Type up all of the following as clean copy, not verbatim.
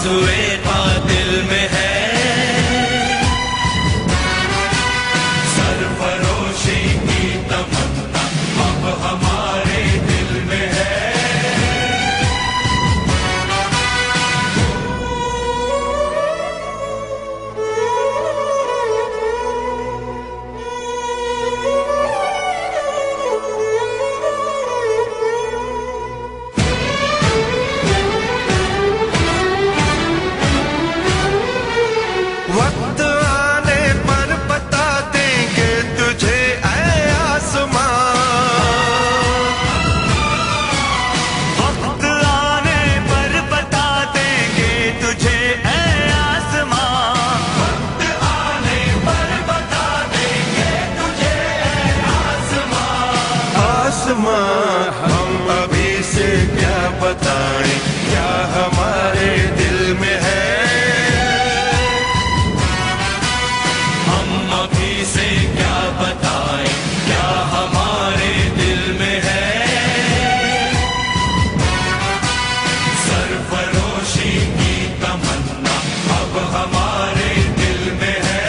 बाजुए कातिल में है। सरफरोशी की तमन्ना अब हमारे दिल में है। वक्त आने पर बता देंगे तुझे ऐ आसमां। वक्त आने पर बता देंगे तुझे ऐ आसमां। वक्त आने पर बता देंगे तुझे ऐ आसमां। आसमां हम अभी से क्या बताएं, क्या हमारे दिल में है। से क्या बताएं, क्या हमारे दिल में है। सरफरोशी की तमन्ना अब हमारे दिल में है।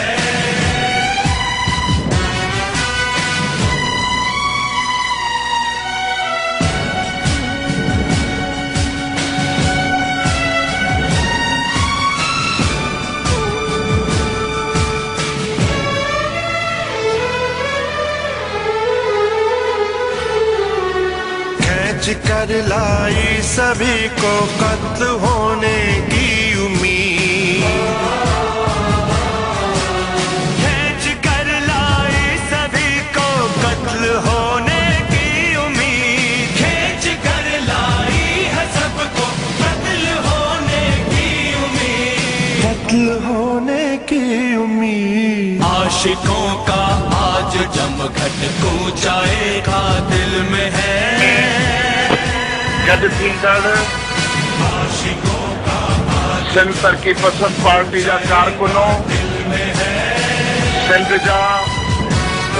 कर लाई सभी को कत्ल होने की उम्मीद। खींच कर लाई सभी को कत्ल होने की उम्मीद। खींच कर लाई है सबको कत्ल होने की उम्मीद। कत्ल होने की उम्मीद। आशिकों का आज जमघट कूचाए कातिल में है। सिंध तरक्की पसंद पार्टी जा कारकुनों सिंध जा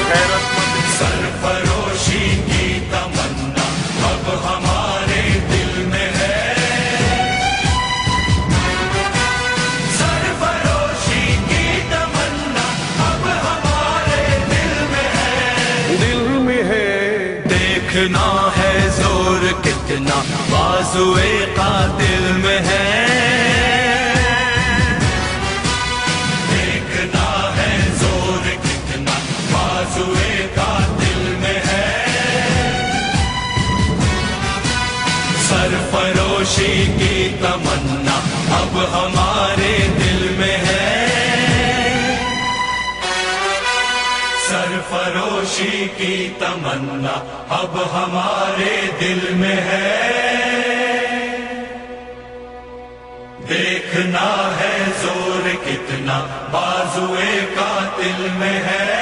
गैरतमंद। सरफरोशी की तमन्ना अब हमारे दिल में है। सरफरोशी की तमन्ना अब हमारे दिल में है। दिल में है। देखना है जोर कितना बाजुए कातिल में है। देखना है जोर कितना बाजुए कातिल में है। सरफरोशी की तमन्ना अब हमारे दिल में है। सरफरोशी की तमन्ना अब हमारे दिल में है। देखना है जोर कितना बाजुए कातिल में है।